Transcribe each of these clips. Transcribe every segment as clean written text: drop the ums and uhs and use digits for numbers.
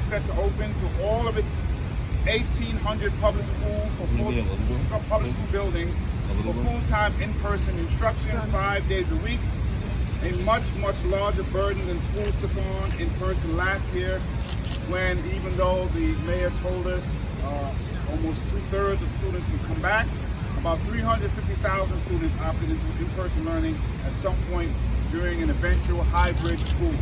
set to open to all of its 1,800 public school buildings for full-time in-person instruction 5 days a week, a much larger burden than schools took on in person last year, when even though the mayor told us almost 2/3 of students would come back, about 350,000 students opted into in-person learning at some point during an eventual hybrid school.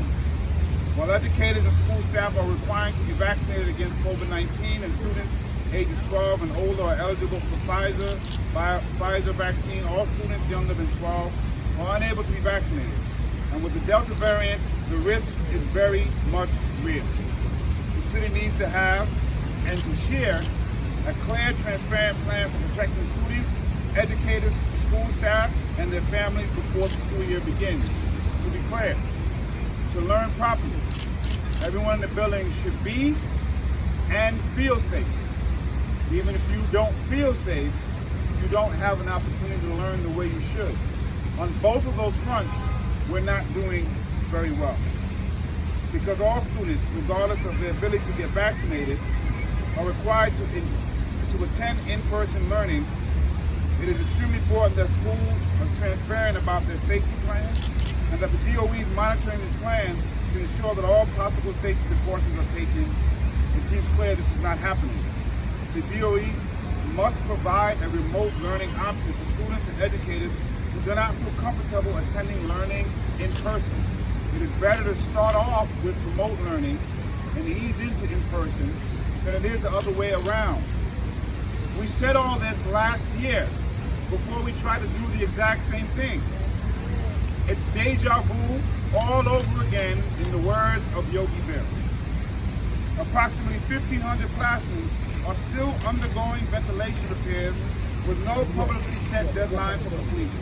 While educators and school staff are required to be vaccinated against COVID-19, and students ages 12 and older are eligible for Pfizer vaccine, all students younger than 12 are unable to be vaccinated. And with the Delta variant, the risk is very much real. The city needs to have and to share a clear, transparent plan for protecting students, educators, school staff, and their families before the school year begins. To be clear, to learn properly, everyone in the building should be and feel safe. Even if you don't feel safe, you don't have an opportunity to learn the way you should. On both of those fronts, we're not doing very well. Because all students, regardless of their ability to get vaccinated, are required to attend in-person learning, it is extremely important that schools are transparent about their safety plans and that the DOE is monitoring this plan to ensure that all possible safety precautions are taken. It seems clear this is not happening. The DOE must provide a remote learning option for students and educators who do not feel comfortable attending learning in person. It is better to start off with remote learning and ease into in-person than it is the other way around. We said all this last year before we tried to do the exact same thing. It's deja vu all over again, in the words of Yogi Berra. Approximately 1,500 classrooms are still undergoing ventilation repairs with no publicly set deadline for completion.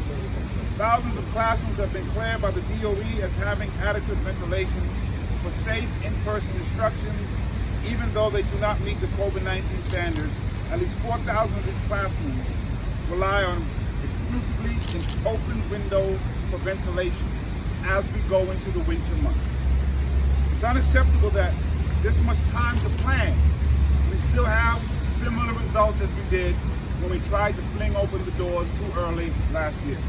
Thousands of classrooms have been cleared by the DOE as having adequate ventilation for safe in-person instruction, even though they do not meet the COVID-19 standards. At least 4,000 of these classrooms rely on exclusively an open window for ventilation as we go into the winter months. It's unacceptable that this much time to plan, we still have similar results as we did when we tried to fling open the doors too early last year.